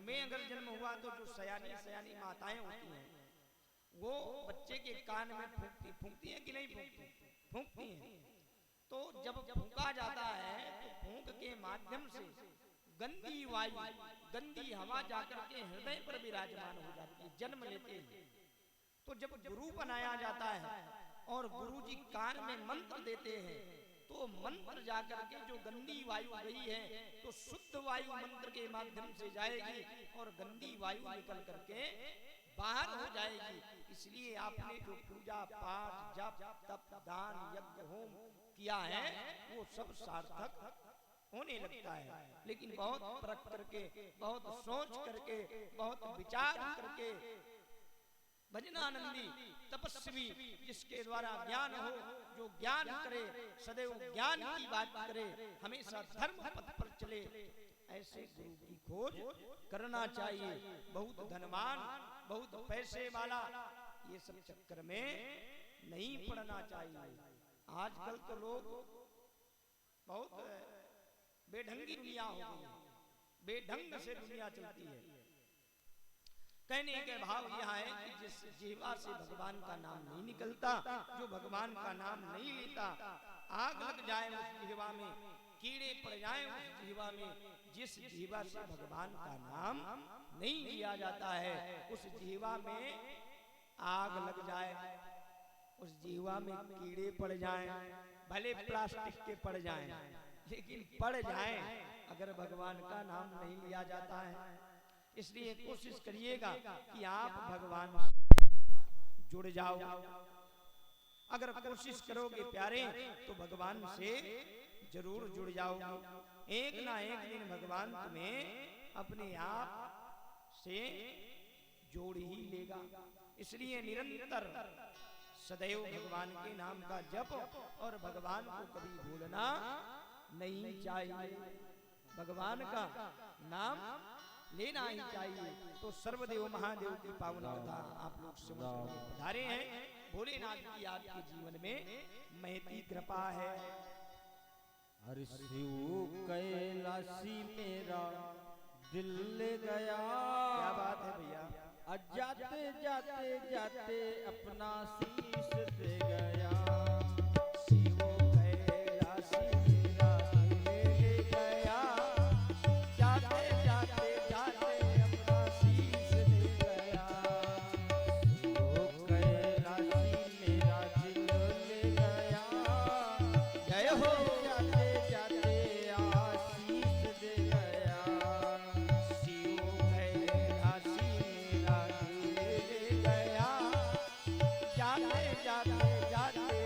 में अगर जन्म हुआ तो जो सयानी सयानी माताएं होती हैं वो बच्चे के कान में फूंकती हैं कि नहीं फूंकती हैं। तो जब फूंका जाता है तो फूंक के माध्यम से गंदी वायु गंदी हवा जाकर के हृदय पर विराजमान हो जाती है जन्म लेते ही। तो जब गुरु बनाया जाता है और गुरु जी कान में मंत्र देते हैं तो मंत्र जाकर के जो गंदी वायु गई है तो शुद्ध वायु मंत्र के माध्यम से जाएगी और गंदी वायु निकल करके बाहर हो जाएगी। इसलिए आपने जो पूजा पाठ जप तप दान यज्ञ होम किया है वो सब सार्थक होने लगता है। लेकिन बहुत परख करके बहुत सोच करके बहुत विचार करके भजनानंदी तपस्वी जिसके द्वारा ज्ञान हो जो ज्ञान करे सदैव ज्ञान की बात करे हमेशा धर्म पथ पर चले ऐसे गुरु की खोज करना चाहिए। बहुत धनवान बहुत पैसे वाला ये सब चक्कर में नहीं पड़ना चाहिए। आजकल तो लोग बहुत बेढंगी दुनिया हो गई है, बेढंग से दुनिया चलती है। कहने के भाव यह है कि जिस जीवा से भगवान का नाम नहीं निकलता जो भगवान का नाम नहीं लेता आग लग जाए उस जीवा में कीड़े पड़ जाए उस जीवा में। जिस जीवा से भगवान का नाम नहीं लिया जाता है उस जीवा में आग लग जाए उस जीवा में कीड़े पड़ जाएं भले प्लास्टिक के पड़ जाएं लेकिन पड़ जाएं अगर भगवान का नाम नहीं लिया जाता है। इसलिए कोशिश करिएगा कि आप भगवान से जुड़ जाओ। अगर कोशिश करोगे प्यारे तो भगवान से जरूर जुड़ जाओगे। एक ना एक दिन भगवान तुम्हें अपने आप से जोड़ ही लेगा। इसलिए निरंतर सदैव भगवान के नाम का जप और भगवान को कभी भूलना नहीं चाहिए। भगवान का नाम लेना ही चाहिए। तो सर्वदेव महादेव की पावन कथा आप लोग समझ पधारे हैं। भोलेनाथ की आपके जीवन में महती कृपा है। हरि शिव कैलाशी मेरा दिल ले गया। क्या बात है भैया। जाते जाते जाते अपना शीश दे गया। शिव कैलाशी मेरा दिल ले गया जाते जाते जाते अपना शीश दे गया। शिव कैलाशी मेरा दिल ले गया। जय हो। जाते जाते आशीष दे गया। शिव कैलाशी मेरा दिल ले गया जाते जाते जाते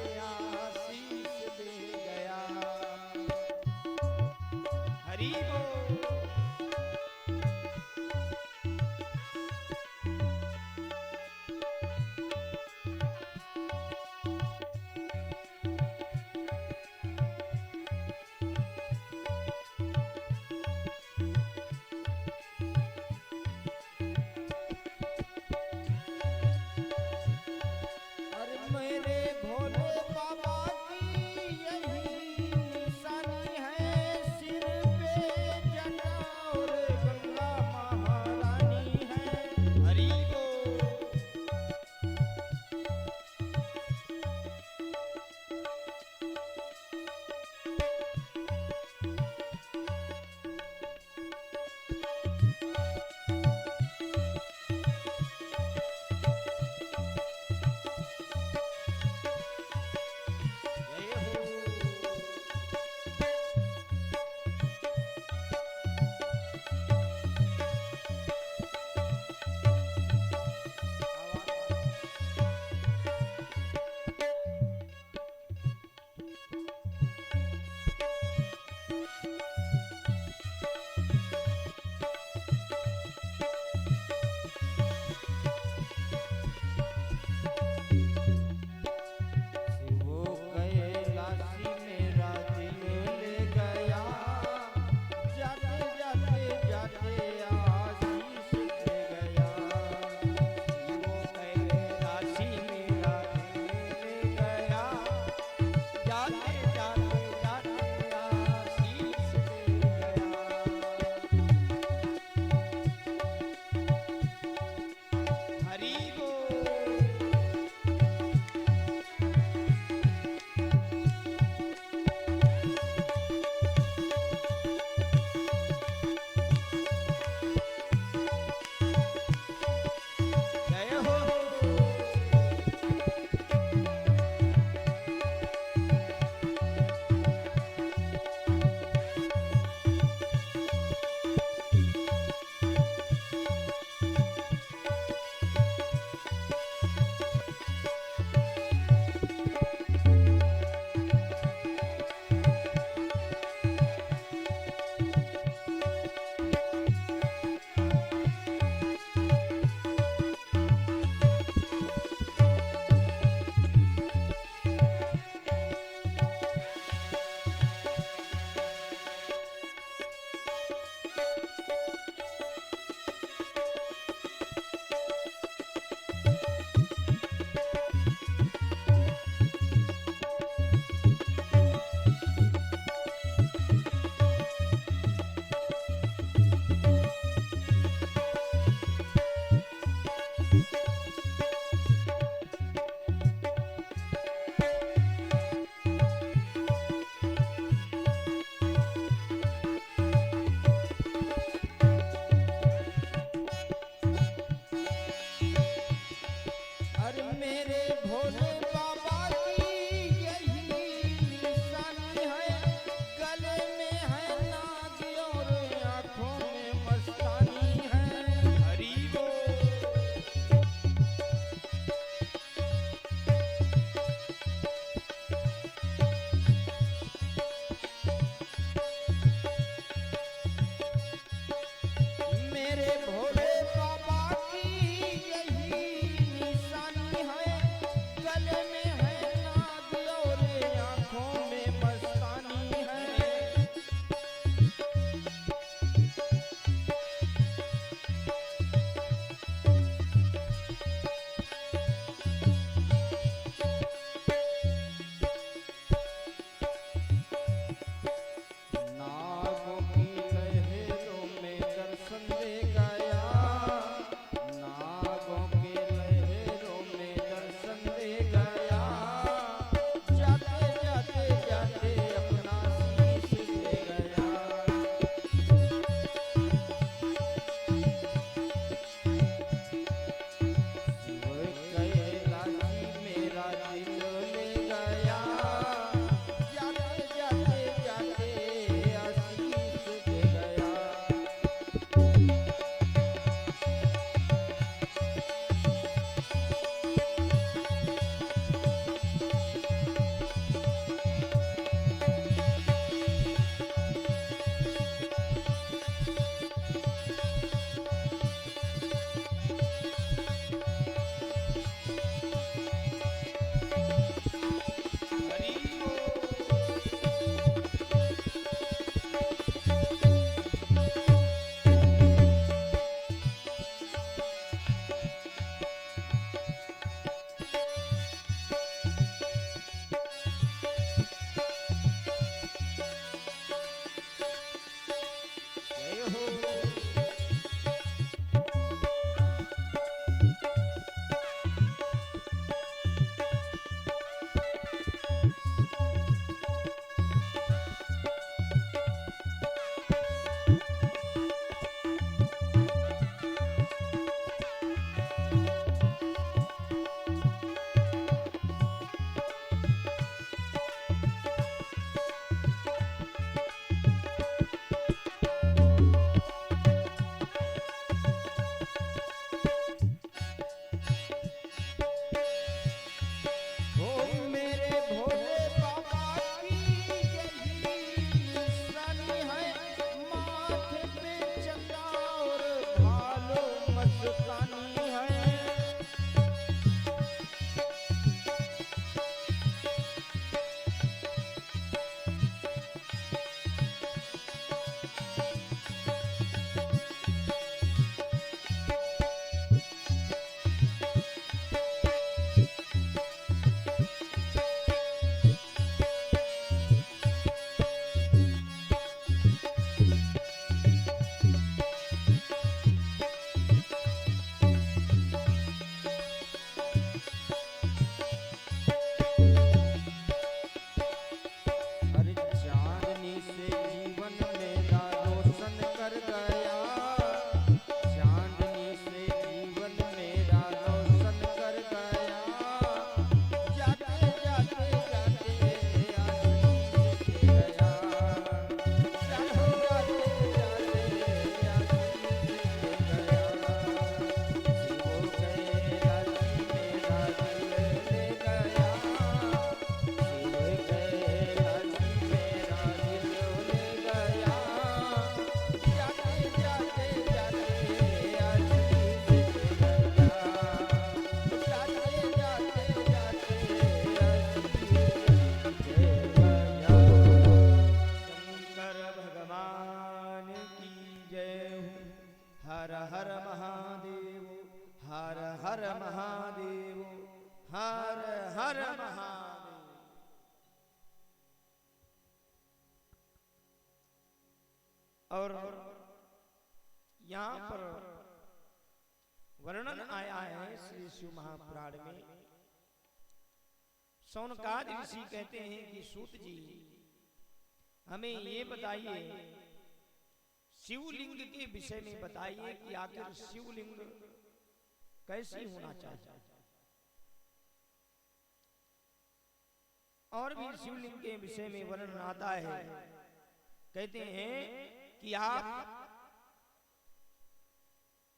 हर महादेव, हर हर महादेव, हर हर महादेव। और यहाँ पर वर्णन आया है श्री शिव महापुराण में। शौनकादि ऋषि कहते हैं कि सूत जी हमें ये बताइए, शिवलिंग के विषय में बताइए कि आखिर शिवलिंग कैसी होना चाहिए। और भी शिवलिंग के विषय में वर्णन आता है, कहते हैं कि आप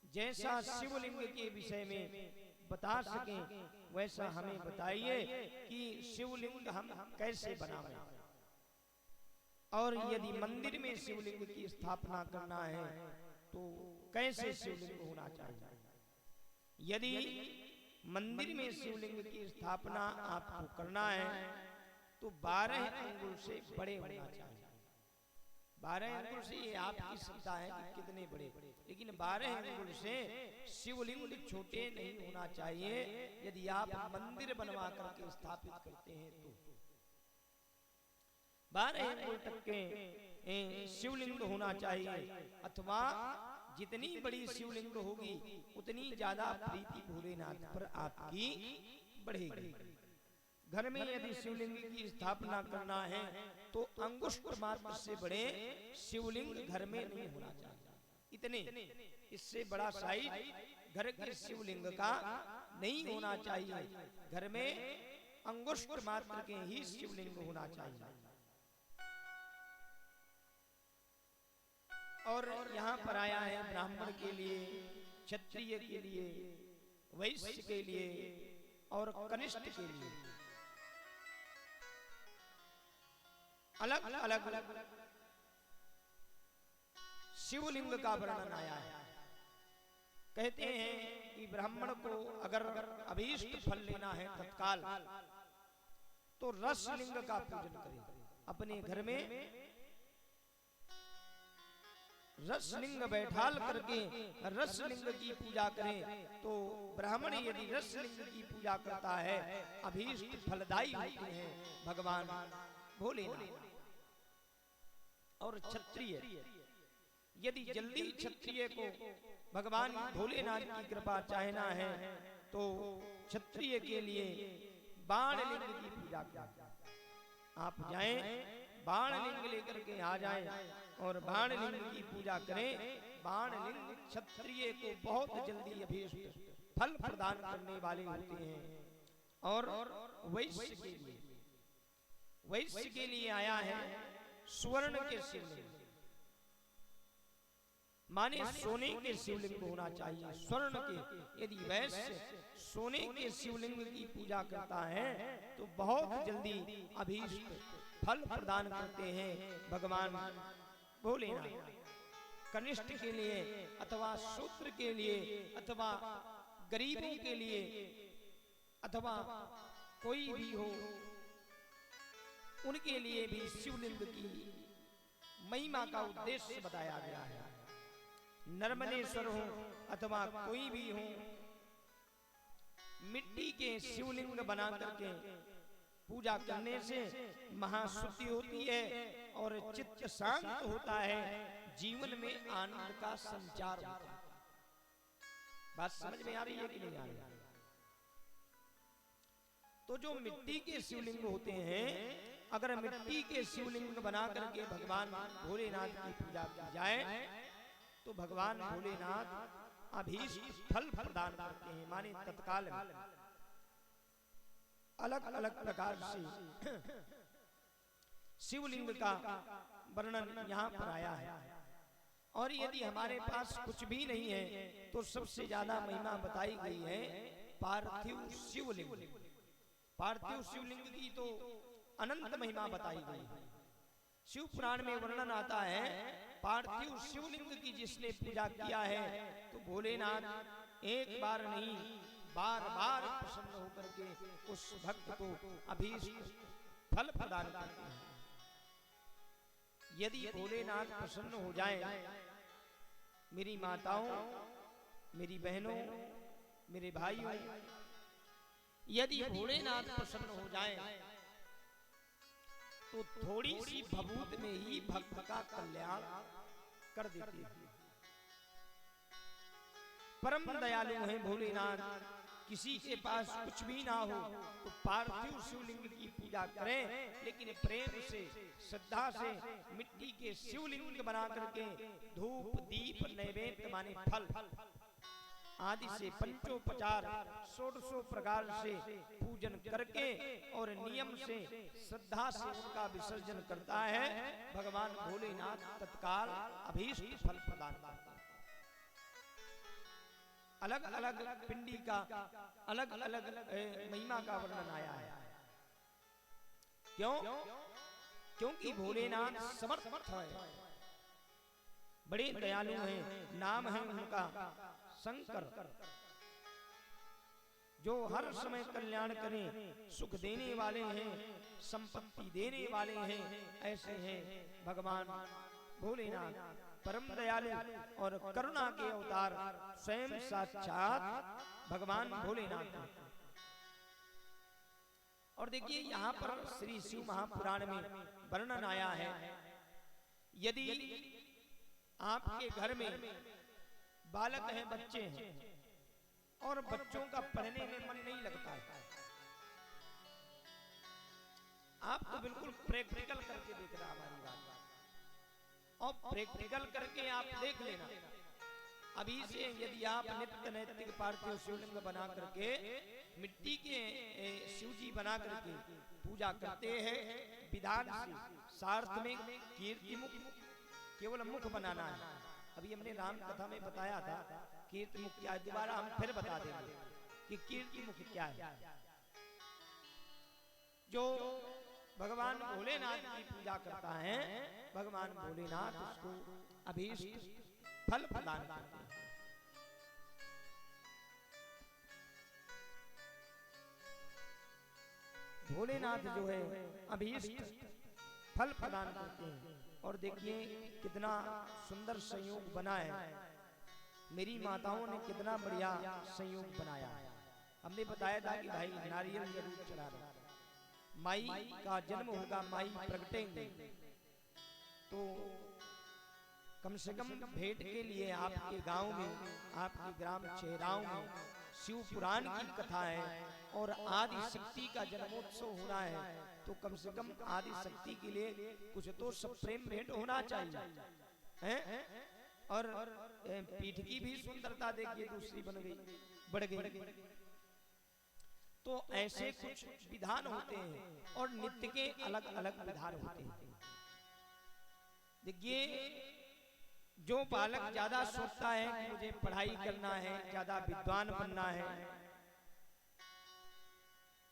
जैसा शिवलिंग के विषय में बता सकें वैसा हमें बताइए कि शिवलिंग हम कैसे बनाएं। और यदि मंदिर में शिवलिंग की स्थापना करना है तो कैसे शिवलिंग होना चाहिए। यदि मंदिर में शिवलिंग की स्थापना आपको करना है तो 12 अंगुल से बड़े होना चाहिए। 12 अंगुल से ये आपकी श्रद्धा है कि कितने बड़े, लेकिन 12 अंगुल से शिवलिंग छोटे नहीं होना चाहिए। यदि आप मंदिर बनवा करके स्थापित करते हैं तो 12 अंगुल तक के शिवलिंग होना चाहिए, अथवा जितनी बड़ी शिवलिंग होगी उतनी ज्यादा प्रीति भोलेनाथ पर आपकी बढ़ेगी। घर में यदि शिवलिंग की स्थापना करना है तो अंगुष्ठ मात्र से बड़े शिवलिंग घर में नहीं होना चाहिए। इतने, इससे बड़ा साइज घर के शिवलिंग का नहीं होना चाहिए। घर में अंगुष्ठ मात्र के ही शिवलिंग होना चाहिए। और यहाँ पर आया है ब्राह्मण के लिए, क्षत्रिय के लिए, वैश्य के लिए और कनिष्ठ के लिए अलग अलग शिवलिंग का वर्णन आया है। कहते हैं कि ब्राह्मण को अगर अभीष्ट फल लेना है तत्काल तो रसलिंग का पूजन करे। अपने घर में रसलिंग बैठाल करके रसलिंग की पूजा करें तो ब्राह्मण यदि रसलिंग की पूजा करता है अभीष्ट फलदायी होते हैं भगवान भोलेनाथ। और क्षत्रिय यदि जल्दी क्षत्रिय को भगवान भोलेनाथ की कृपा चाहना है तो क्षत्रिय के लिए बाणलिंग की पूजा करें। आप जाएं बाणलिंग लेकर के आ जाएं और बाणलिंग की पूजा करें। बाणलिंग क्षत्रिय को बहुत जल्दी अभीष्ट फल प्रदान करने वाले होते हैं। और वैश्य के लिए आया है स्वर्ण के शिवलिंग, माने सोने के शिवलिंग होना चाहिए। स्वर्ण के, यदि वैश्य सोने के शिवलिंग की पूजा करता है तो बहुत जल्दी अभीष्ट फल प्रदान करते हैं भगवान भोलेनाथ। कनिष्ठ के लिए अथवा शूद्र के लिए अथवा गरीबों के लिए अथवा कोई भी हो उनके लिए भी शिवलिंग की महिमा का उद्देश्य बताया गया है। नर्मदेश्वर हो अथवा कोई भी हो, मिट्टी के शिवलिंग बना करके पूजा करने से महाशुद्धि होती है और चित्त शांत होता है, जीवन में आनंद का संचार होता है। बात समझ में आ रही है कि नहीं आ रही है? तो जो मिट्टी के शिवलिंग होते हैं, अगर मिट्टी के शिवलिंग बना करके भगवान भोलेनाथ की पूजा की जाए तो भगवान भोलेनाथ अभीष्ट फल प्रदान करते हैं, माने तत्काल अलग अलग प्रकार से शिवलिंग का वर्णन यहाँ पर आया है। और यदि हमारे पास कुछ भी नहीं है तो सबसे ज्यादा महिमा बताई गई है पार्थिव शिवलिंग। पार्थिव शिवलिंग की तो अनंत महिमा बताई गई है। शिव पुराण में वर्णन आता है पार्थिव शिवलिंग की जिसने पूजा किया है तो भोलेनाथ एक बार नहीं बार बार प्रसन्न होकर के उस भक्त को अभीष्ट फल प्रदान करते हैं। यदि भोलेनाथ प्रसन्न हो जाए, मेरी माताओं मेरी बहनों, मेरे भाइयों, यदि भोलेनाथ प्रसन्न हो जाए तो थोड़ी सी भभूत में ही भक्त का कल्याण कर देते हैं। परम दयालु हैं भोलेनाथ। किसी के पास कुछ भी ना हो तो पार्थिव शिवलिंग की पूजा करें, लेकिन प्रेम से, श्रद्धा से मिट्टी के शिवलिंग बना करके धूप दीप नैवेद्य माने फल आदि से पंचोपचार 1600 प्रकार से पूजन करके और नियम से श्रद्धा से उनका विसर्जन करता है, भगवान भोलेनाथ तत्काल अभीष्ट फल प्रदान करते हैं। अलग अलग पिंडी का अलग अलग महिमा का वर्णन आया है। क्यों? क्योंकि भोलेनाथ समर्थ है, बड़े दयालु हैं। नाम है उनका शंकर, जो हर समय कल्याण करें, सुख देने वाले हैं, संपत्ति देने वाले हैं। ऐसे हैं भगवान भोलेनाथ, परम दयालु और करुणा के अवतार स्वयं साक्षात भगवान भोलेनाथ। और देखिए यहाँ पर श्री शिव महापुराण में वर्णन आया है, यदि आपके घर में बालक हैं, बच्चे हैं, और बच्चों का पढ़ने में मन नहीं लगता है, आप तो बिल्कुल प्रैक्टिकल करके देख रहा हमारी बात, और प्रैक्टिकल करके आप देख लेना। अभी से यदि आप नित्य नैतिक पार्थिव शिवलिंग बना करके मिट्टी के शिव जी बना करके पूजा करते हैं, विधान से सार्थ में कीर्ति मुख, केवल मुख बनाना है। अभी हमने राम कथा में बताया था कीर्ति मुख क्या है, दोबारा हम फिर बता देंगे कि कीर्ति मुख क्या है। जो भगवान भोलेनाथ की पूजा करता है, भगवान भोलेनाथ उसको अभीष्ट फल प्रदान करते हैं। भोलेनाथ जो है अभीष्ट फल प्रदान करते हैं। और देखिए कितना सुंदर संयोग बना है, मेरी माताओं ने कितना बढ़िया संयोग बनाया। हमने बताया था कि भाई नारियल जरूर चढ़ाना, माई का जन्म होगा, माई प्रगटेंगे, तो कम से कम भेंट के लिए आपके गांव में, आपके ग्राम चेहराओं में शिव पुराण की कथा है और आदि शक्ति का जन्मोत्सव होना है, तो कम से कम आदि शक्ति के लिए कुछ तो सब प्रेम भेंट होना चाहिए हैं? और पीठ की भी सुंदरता देखिए दूसरी बन गई, बढ़ गई। तो ऐसे कुछ विधान होते हैं और नित्य के अलग अलग विधान होते हैं। देखिए जो बालक ज्यादा सोचता है कि मुझे पढ़ाई करना है, ज्यादा विद्वान बनना है,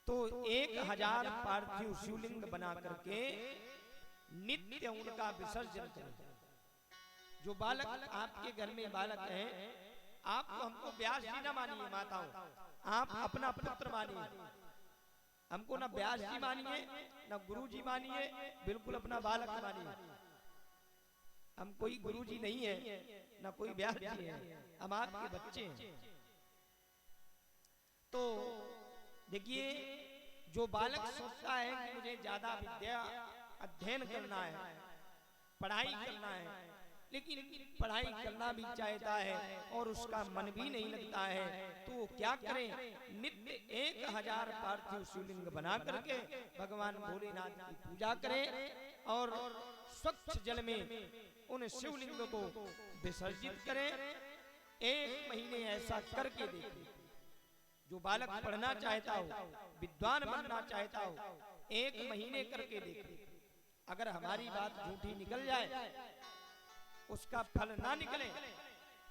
तो 1000 पार्थिव शिवलिंग बना करके नित्य उनका विसर्जन करें। जो बालक आपके घर में बालक है, आप तो हमको व्यास जी ना मानिए माताओं, आप अपना पुत्र मानिए, हमको ना व्यास जी मानिए ना गुरु जी मानिए, बिल्कुल अपना बालक मानिए। हम कोई गुरु जी नहीं है ना कोई व्यास जी है, हम आपके बच्चे हैं। तो देखिए जो बालक सोचता है कि मुझे ज्यादा विद्या अध्ययन करना है, पढ़ाई करना है, लेकिन पढ़ाई करना भी चाहता है और उसका मन भी नहीं लगता है, तो क्या करें? नित्य 1000 पार्थिव शिवलिंग बना करके भगवान भोलेनाथ की पूजा करें और स्वच्छ जल में उन शिवलिंग को विसर्जित करें। 1 महीने ऐसा करके देखें। जो बालक पढ़ना चाहता हो, विद्वान बनना चाहता हो, 1 महीने करके देखें। अगर हमारी बात झूठी निकल जाए, उसका फल ना निकले,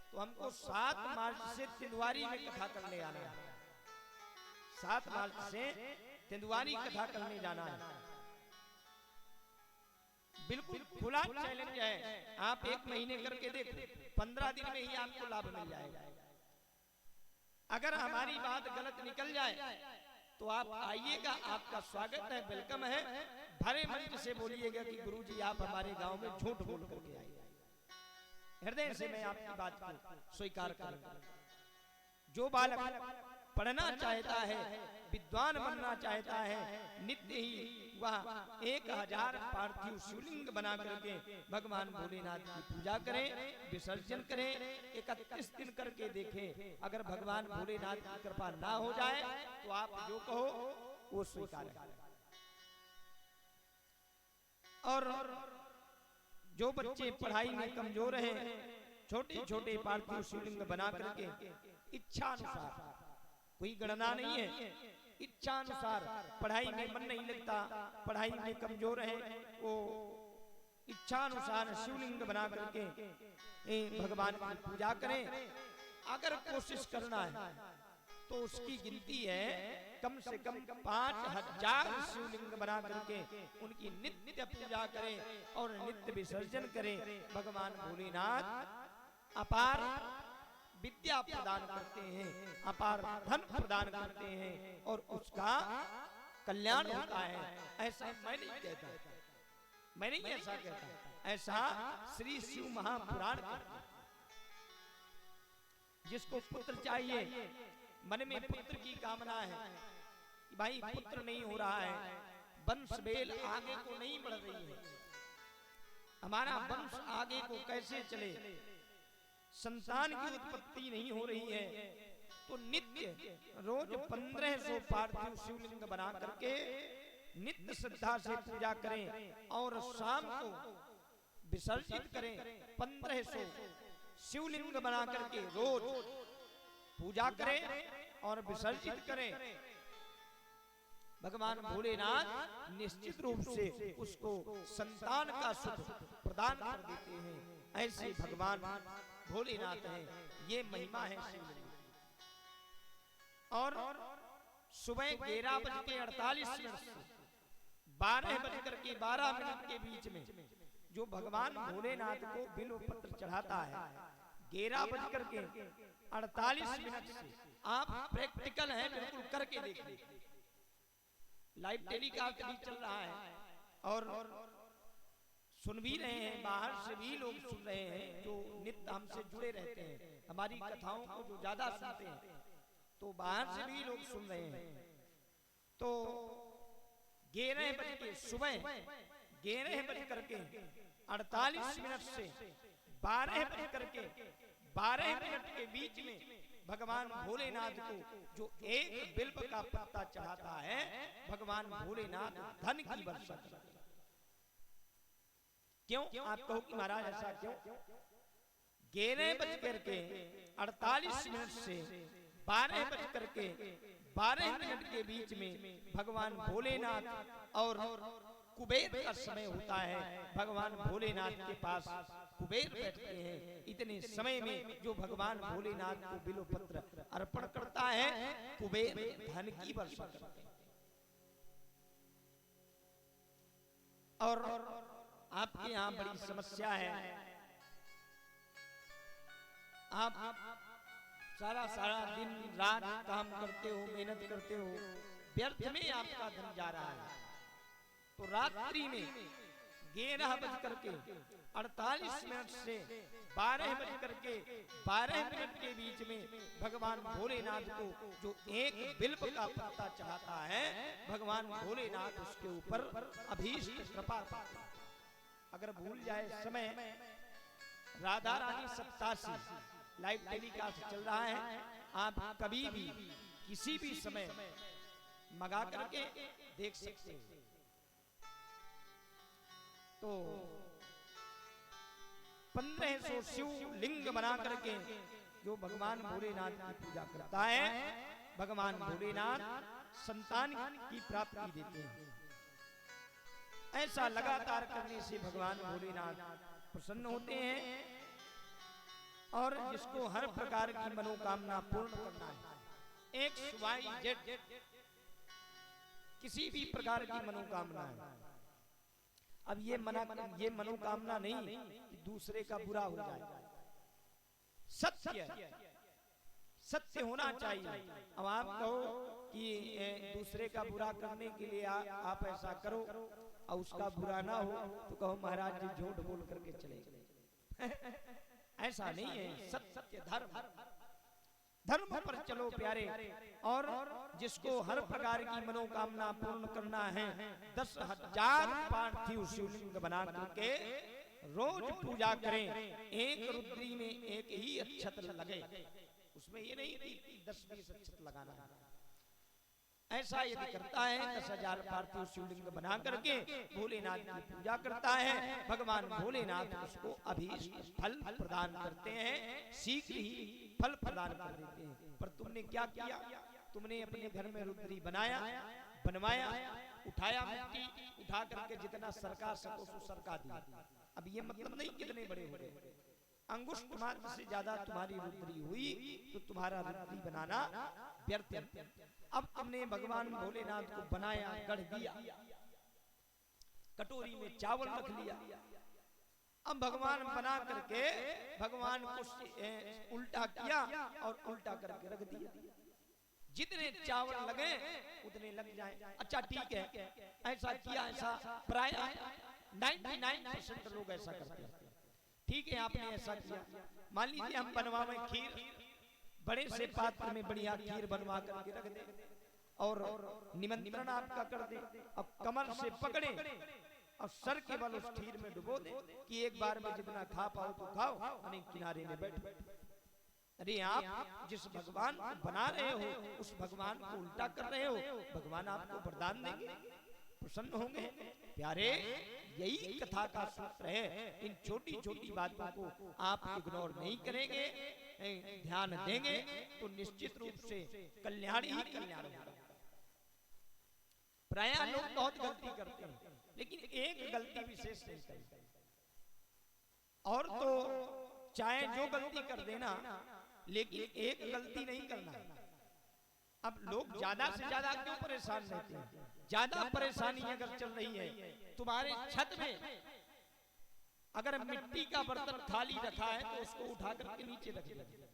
तो हमको 7 मार्च से तिंदवारी में कथा करने आना है। 7 मार्च से तिंदवारी कथा करने जाना है। बिल्कुल खुला चैलेंज है, आप 1 महीने करके देखो, 15 दिन में ही आपको लाभ मिल जाएगा। अगर हमारी बात गलत निकल जाए तो आप आइएगा, आपका स्वागत है, वेलकम है। भरे मंच से बोलिएगा कि गुरुजी आप हमारे गांव में झूठ बोल करके आए। हृदय से मैं आपकी बात को स्वीकार करूंगा। जो बालक पढ़ना चाहता है, विद्वान बनना चाहता है, नित्य ही वह 1000 पार्थिव शिवलिंग बना करके भगवान भोलेनाथ की पूजा करें, विसर्जन करें, 31 दिन करके देखें। अगर भगवान भोलेनाथ की कृपा ना हो जाए तो आप जो कहो वो स्वीकार करें। और जो बच्चे पढ़ाई में कमजोर हैं, छोटे छोटे पार्थिव शिवलिंग बना करके इच्छा अनुसार, कोई गणना नहीं है, इच्छा अनुसार, पढ़ाई में मन नहीं लगता, पढ़ाई में कमजोर है, वो इच्छा अनुसार शिवलिंग बना करके भगवान की पूजा करें। अगर कोशिश करना है तो उसकी गिनती है कम से कम 5000 शिवलिंग बना करके उनकी नित्य पूजा करें और नित्य विसर्जन करें। भगवान भोलेनाथ अपार विद्या प्रदान करते हैं, अपार धन प्रदान करते हैं और उसका कल्याण होता है। ऐसा मैं नहीं कहता, मैं नहीं ऐसा कहता, ऐसा श्री शिव महापुराण कहता है। जिसको पुत्र चाहिए, मन में पुत्र की कामना है कि भाई पुत्र नहीं हो रहा है, वंश बेल आगे को नहीं बढ़ रही है, हमारा वंश आगे को कैसे चले, संतान की उत्पत्ति नहीं हो रही है, तो नित्य रोज 1500 पार्थिव शिवलिंग बना करके नित्य श्रद्धा से पूजा करें और शाम को विसर्जित करें। 1500 शिवलिंग बना करके रोज पूजा करें और विसर्जित करें। भगवान भोलेनाथ निश्चित रूप से उसको संतान का सुख प्रदान कर देते हैं। ऐसे भगवान भोलेनाथ हैं, ये महिमा है शिवलिंग। और सुबह 11:48 से 12:12 के बीच में जो भगवान भोलेनाथ को बिल्व पत्र चढ़ाता है, 11:48 से आप प्रैक्टिकल है, बिल्कुल करके देखिए। लाइव टेलीकास्ट भी चल रहा है और सुन भी रहे हैं, बाहर से भी लोग सुन रहे हैं जो नित्य हमसे जुड़े रहते हैं। हमारी कथाओं को जो ज्यादा सुनते हैं तो बाहर से भी लोग सुन रहे हैं। तो 11 बज के सुबह 11:48 से 12:12 के बीच में भगवान भोलेनाथ को जो एक बिल्व का पत्ता चढ़ाता है, भगवान भोलेनाथ धन की वर्षा करते हैं। क्यों? आप कहो कि महाराज ऐसा क्यों? 11:48 से 12:12 के बीच में भगवान भोलेनाथ और कुबेर का समय होता है। भगवान भोलेनाथ के पास कुबेर बैठते हैं। इतने समय में जो भगवान भोलेनाथ को बिल्व पत्र अर्पण करता है, कुबेर धन की वर्षा करते हैं। और आपके यहाँ बड़ी समस्या है, आप सारा दिन रात काम करते हो, मेहनत करते हो, व्यर्थ में आपका धन जा रहा है। तो रात्रि में 11:48 से 12:12 के बीच में भगवान भोलेनाथ को जो एक बिल्व का पत्ता चढ़ाता है, भगवान भोलेनाथ उसके ऊपर अभीष्ट कृपा पाते हैं। अगर भूल जाए समय, राधा रानी सप्तासी लाइव टेलीकास्ट चल रहा है, आप कभी भी किसी भी समय मंगा करके देख सकते हैं। तो 1500 शिवलिंग बना करके जो भगवान भोलेनाथ की पूजा करता है, भगवान भोलेनाथ संतान की प्राप्ति देते हैं। ऐसा लगातार करने से भगवान भोलेनाथ प्रसन्न होते हैं और जिसको हर प्रकार की मनोकामना पूर्ण करना है, XYZ किसी भी प्रकार की मनोकामना है। अब ये मनोकामना नहीं कि दूसरे का बुरा हो जाए, सत्य होना चाहिए। अब आप कहो कि दूसरे का बुरा करने के लिए आप ऐसा करो और उसका बुरा ना हो तो कहो महाराज जी झूठ बोल करके चले गए। ऐसा नहीं है। सत्य धर्म धर्म पर चलो प्यारे। और जिसको हर प्रकार की मनोकामना पूर्ण करना है 10,000 पार्थिव शिवलिंग बना करके रोज पूजा करें। एक रुद्री में एक ही अक्षत लगे, उसमें ये नहीं कि 10-20 अक्षत लगाना है। ऐसा यदि करता है 10,000 पार्थिव शिवलिंग बना करके भोलेनाथ की पूजा करता है, भगवान भोलेनाथ उसको अभीष्ट फल प्रदान करते हैं, शीघ्र ही फल प्रदान कर देते हैं। पर तुमने क्या किया? तुमने अपने घर में रुद्री बनवाया, उठाया, मिट्टी उठा करके जितना सरका सको सो सरका दिया। अब ये मतलब नहीं कितने बड़े हो गए, अंगुष्ठ मात्र से ज्यादा तुम्हारी रुद्री हुई तो तुम्हारा रुद्री बनाना व्यर्थ है। अब तुमने भगवान भोलेनाथ को बनाया, गढ़ दिया, कटोरी में चावल रख लिया। अब भगवान बना करके भगवान को उल्टा किया और उल्टा करके रख दिया। जितने चावल लगे उतने लग जाए। अच्छा ठीक है, ऐसा किया, ऐसा प्राय 99% लोग ऐसा करते हैं। ठीक है, आपने ऐसा किया। मान लीजिए हम बनवावे खीर, बड़े से पात्र में बढ़िया खीर बनवा करके रख दे और निमंत्रण आपका कर दे। अब कमर से पकड़े और सर के बल उस खीर में डुबो दे कि एक बार में जितना खा पाओ तो खाओ, अनेक किनारे में बैठो। अरे आप जिस भगवान को बना रहे हो उस भगवान को उल्टा कर रहे हो, भगवान आपको वरदान देंगे, प्रसन्न होंगे। प्यारे, यही कथा का सूत्र है। इन छोटी छोटी बातों को आप इग्नोर नहीं करेंगे, ध्यान देंगे तो निश्चित रूप से कल्याण ही कल्याण होगा। प्रायः लोग बहुत गलती करते हैं, लेकिन एक गलती विशेष नहीं करते। और तो चाहे जो गलती कर देना, लेकिन एक गलती नहीं करना। अब लोग ज्यादा से ज्यादा क्यों परेशान रहते हैं? ज्यादा परेशानी अगर चल रही है, तुम्हारे छत में अगर मिट्टी का बर्तन खाली रखा है तो उसको उठा करके नीचे रख दीजिए।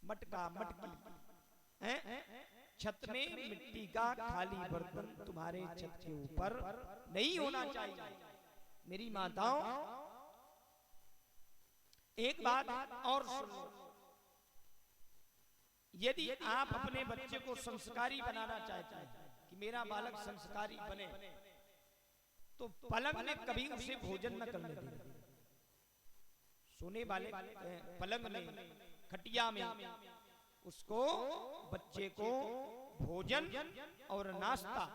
मटका, मटकी है, छत में मिट्टी का खाली बर्तन तुम्हारे छत के ऊपर नहीं होना चाहिए। मेरी माताओं, एक बात और सुनो, यदि आप अपने बच्चे को संस्कारी बनाना चाहते हैं कि मेरा बालक संस्कारी बने, तो पलंग में कभी उसे भोजन न करने दें। सोने वाले पलंग में, खटिया में उसको, बच्चे को भोजन और नाश्ता,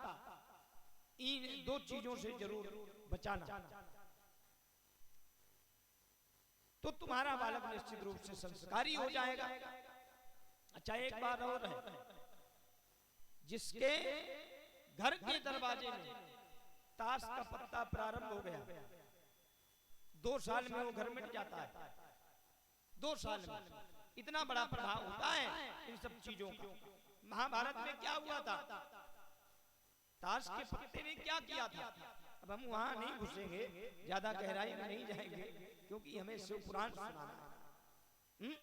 इन दो चीजों से जरूर बचाना, तो तुम्हारा बालक निश्चित रूप से संस्कारी हो जाएगा। अच्छा, एक बात और है, जिसके घर के दरवाजे में ताश का पत्ता प्रारंभ हो गया, 2 साल में वो घर मिट जाता है। 2 साल में इतना बड़ा प्रभाव होता है इन सब चीजों का। महाभारत में क्या हुआ था? ताश के पत्ते ने क्या किया था? अब हम वहां नहीं घुसेंगे, ज्यादा गहराई में नहीं जाएंगे, क्योंकि हमें शिव पुराण सुनाना है।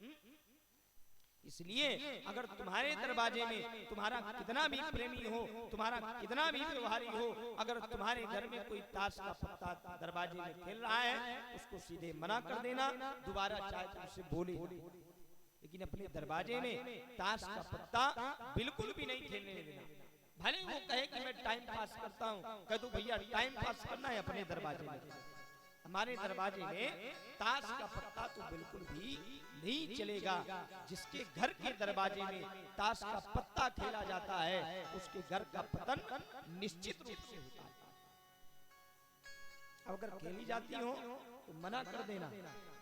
इसलिए अगर तुम्हारे दरवाजे में तुम्हारा कितना भी प्रेमी हो, तुम्हारा कितना भी व्यवहारी हो, अगर तुम्हारे घर में कोई ताश का पत्ता दरवाजे में खेल रहा है, उसको सीधे मना कर देना, दोबारा चाहे तुमसे बोले। लेकिन अपने दरवाजे में ताश का पत्ता बिल्कुल भी नहीं खेलने देना। भले वो कहे कि मैं टाइम पास करता हूँ, कह दो भैया टाइम पास करना है अपने दरवाजे में। हमारे दरवाजे में ताश का पत्ता तो बिल्कुल भी नहीं चलेगा। जिसके घर के दरवाजे में ताश का पत्ता खेला जाता है, उसके घर का पतन निश्चित रूप से होता है। अगर खेली जाती हो तो मना कर देना,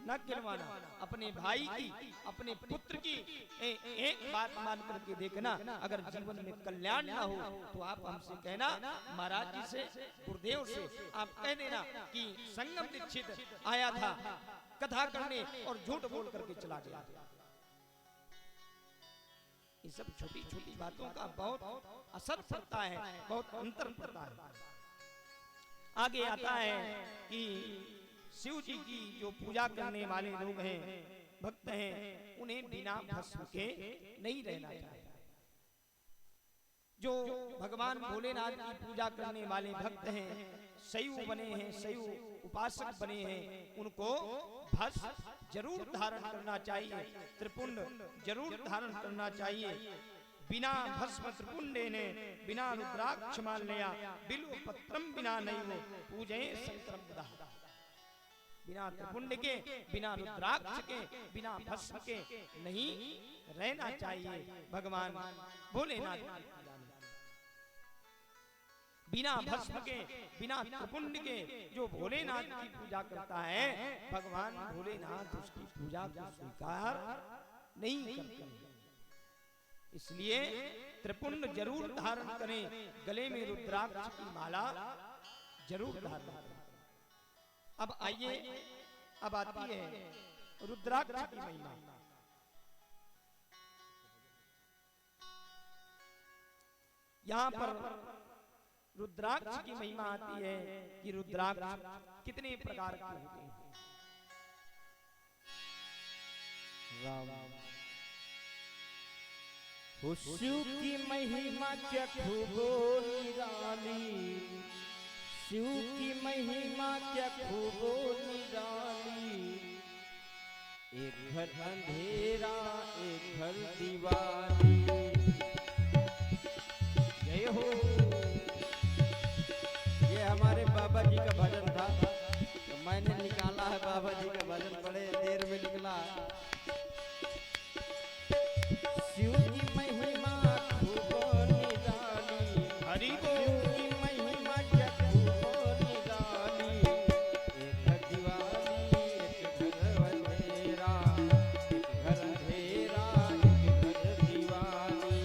न गिरवाना। अपने भाई की, अपने पुत्र की एक बात मान करके देखना। अगर जीवन में कल्याण ना हो तो आप हमसे कहना, महाराज जी से, गुरुदेव से आप कह देना कि संगम दीक्षित आया था कथा करने और झूठ बोल करके चला गया। ये सब छोटी छोटी बातों का बहुत असर पड़ता है, बहुत अंतर पड़ता है। आगे आता है कि शिव जी की जो पूजा करने वाले लोग हैं, भक्त हैं, उन्हें बिना भस्म के नहीं रहना चाहिए। जो भगवान भोलेनाथ की पूजा करने वाले भक्त हैं, शैव बने हैं, शैव उपासक बने हैं, उनको भस्म जरूर धारण करना चाहिए, त्रिपुंड जरूर धारण करना चाहिए। बिना भस्म त्रिपुंडे ने बिना रुद्राक्ष मान लिया, बिल्व पत्रम बिना नहीं हो पूजे शंकरम बुधा। बिना त्रिपुंड के, बिना रुद्राक्ष के, बिना भस्म के नहीं रहना चाहिए भगवान भोलेनाथ की पूजा में। बिना भस्म के, बिना त्रिपुंड के जो भोलेनाथ की पूजा करता है, भगवान भोलेनाथ उसकी पूजा को स्वीकार नहीं करते हैं। इसलिए त्रिपुंड जरूर धारण करें, गले में रुद्राक्ष की माला जरूर धारण करें। अब आइए, अब आती है रुद्राक्ष की महिमा। यहां पर रुद्राक्ष की महिमा आती है कि रुद्राक्ष कितने प्रकार के होते हैं। शिव की महिमा क्या खूब निराली, शिव की महिमा क्या खूब निराली। एक घर अंधेरा एक घर दीवाली। जय हो। ये हमारे बाबा जी का भजन था, तो मैंने निकाला है बाबा जी का भजन, बड़े देर में निकला। शिव की महिमा खूब निराली, हरि शिव की महिमा क्या खूब निराली। एक घर दीवाली एक घर अंधेरा, एक घर अंधेरा एक घर दीवाली।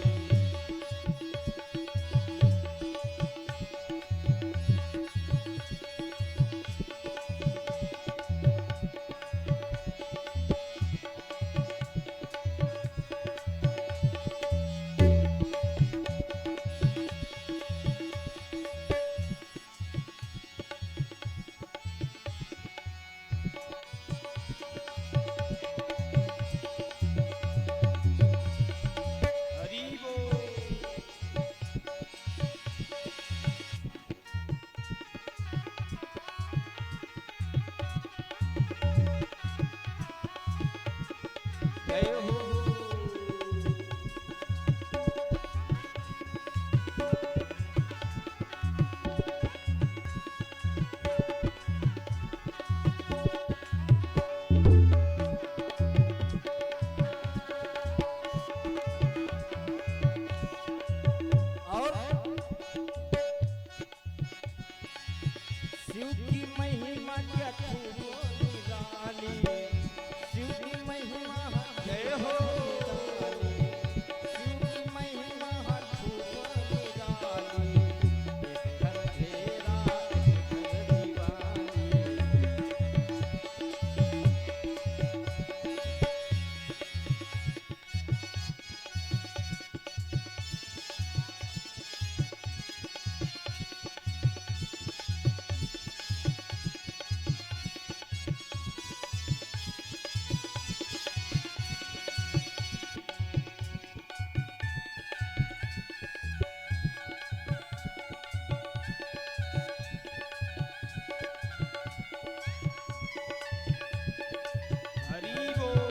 हरि बोल। जय हो। और शिव की महिमा क्या खूब निराली, शिव की महिमा जय हो। शिव की महिमा खूब निराली। एक घर अंधेरा एक घर दीवाली। हरि बोल।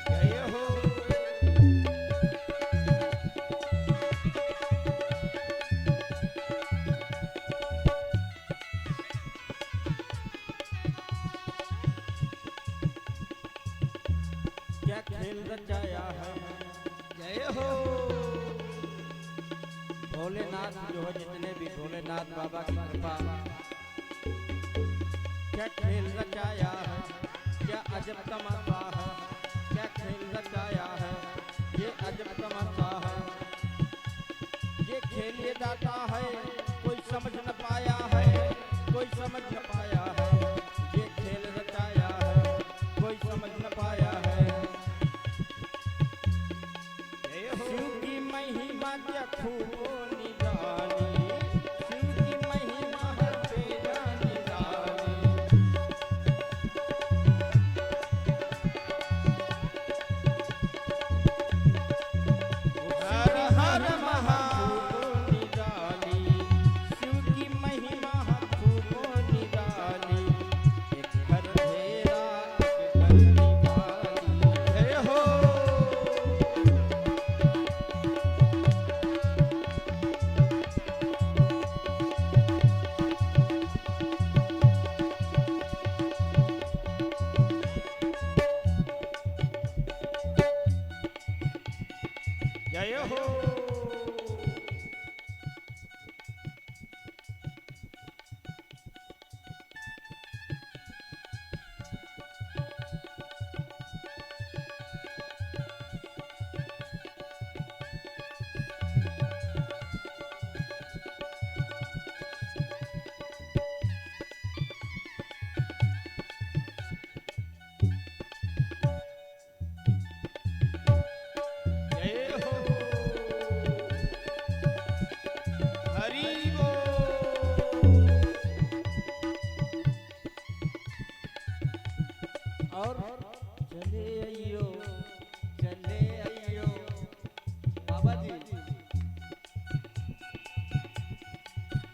जय हो। क्या खेल रचाया है। जय हो। भोलेनाथ जो है, जितने भी भोलेनाथ बाबा की कृपा, क्या खेल रचाया है, क्या अजब तमाशा है, क्या खेल रचाया है, ये अजब तमाशा है। ये खेल ये दाता है, कोई समझ न पाया है, कोई समझ न पाया है। ये खेल रचाया है, कोई समझ न पाया है। जे खूबो निराली, शिव की महिमा है बेजा निराली। हर हर महा निराली, शिव की महिमा है खूबो निराली। एक घर घेरा एक घर निवाली। जय हो जय हो जय हो हरि बोल। और चले आइयो बाबा जी।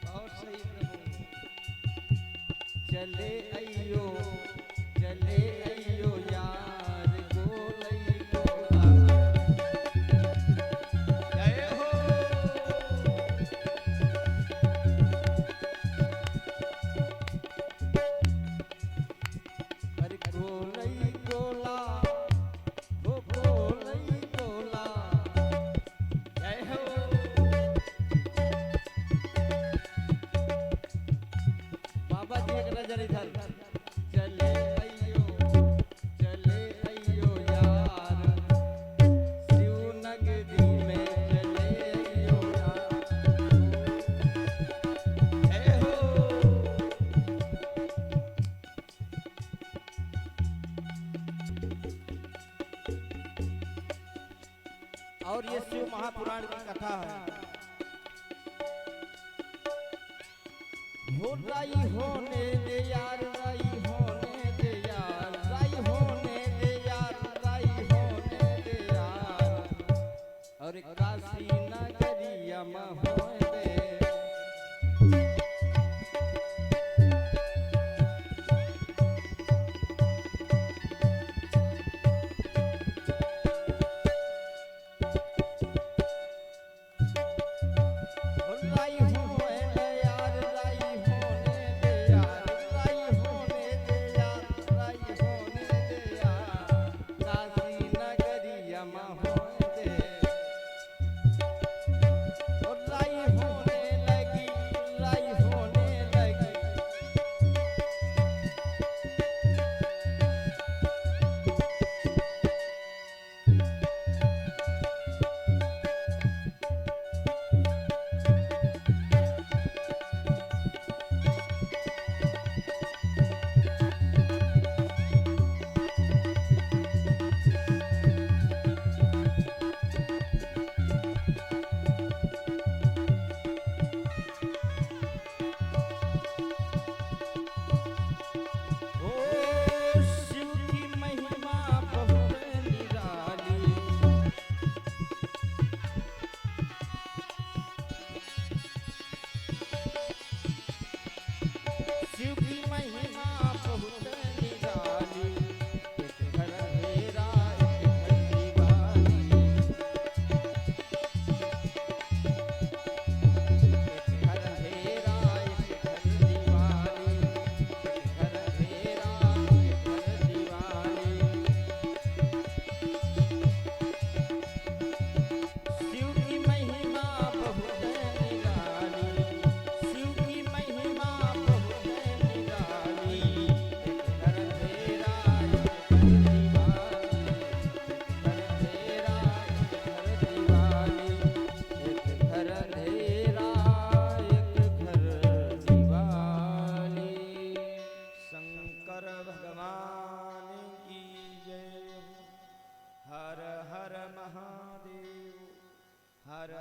बहुत सही प्रभु। चले आइयो यार गोलई गोला। जय हो अरे गोलई गोला, वो गोलई गोला। जय हो बाबा जी एक नजर इधर। चले आइयो यार, शिव नगरी में चले आइयो यार। जय हो और ये शिव महापुराण की कथा है। हो राई होने दे यार, राई होने दे यार, राई होने दे यार, राई होने दे यार। और काशी नगरिया में होए दे। राई होने दे यार, राई होने दे यार, राई होने दे यार, राई होने दे यार। काशी नगरिया में होए दे। और राई होने ले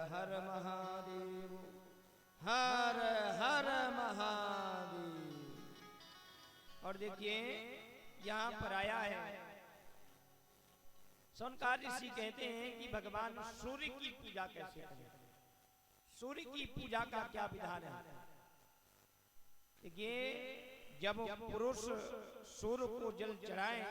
हर महादेव, हर हर महादेव। और देखिए यहाँ पर आया है, सोनकार ऋषि कहते हैं कि भगवान सूर्य की पूजा कैसे करें, सूर्य की पूजा का क्या विधान है। देखिए जब पुरुष सूर्य को जल चढ़ाएं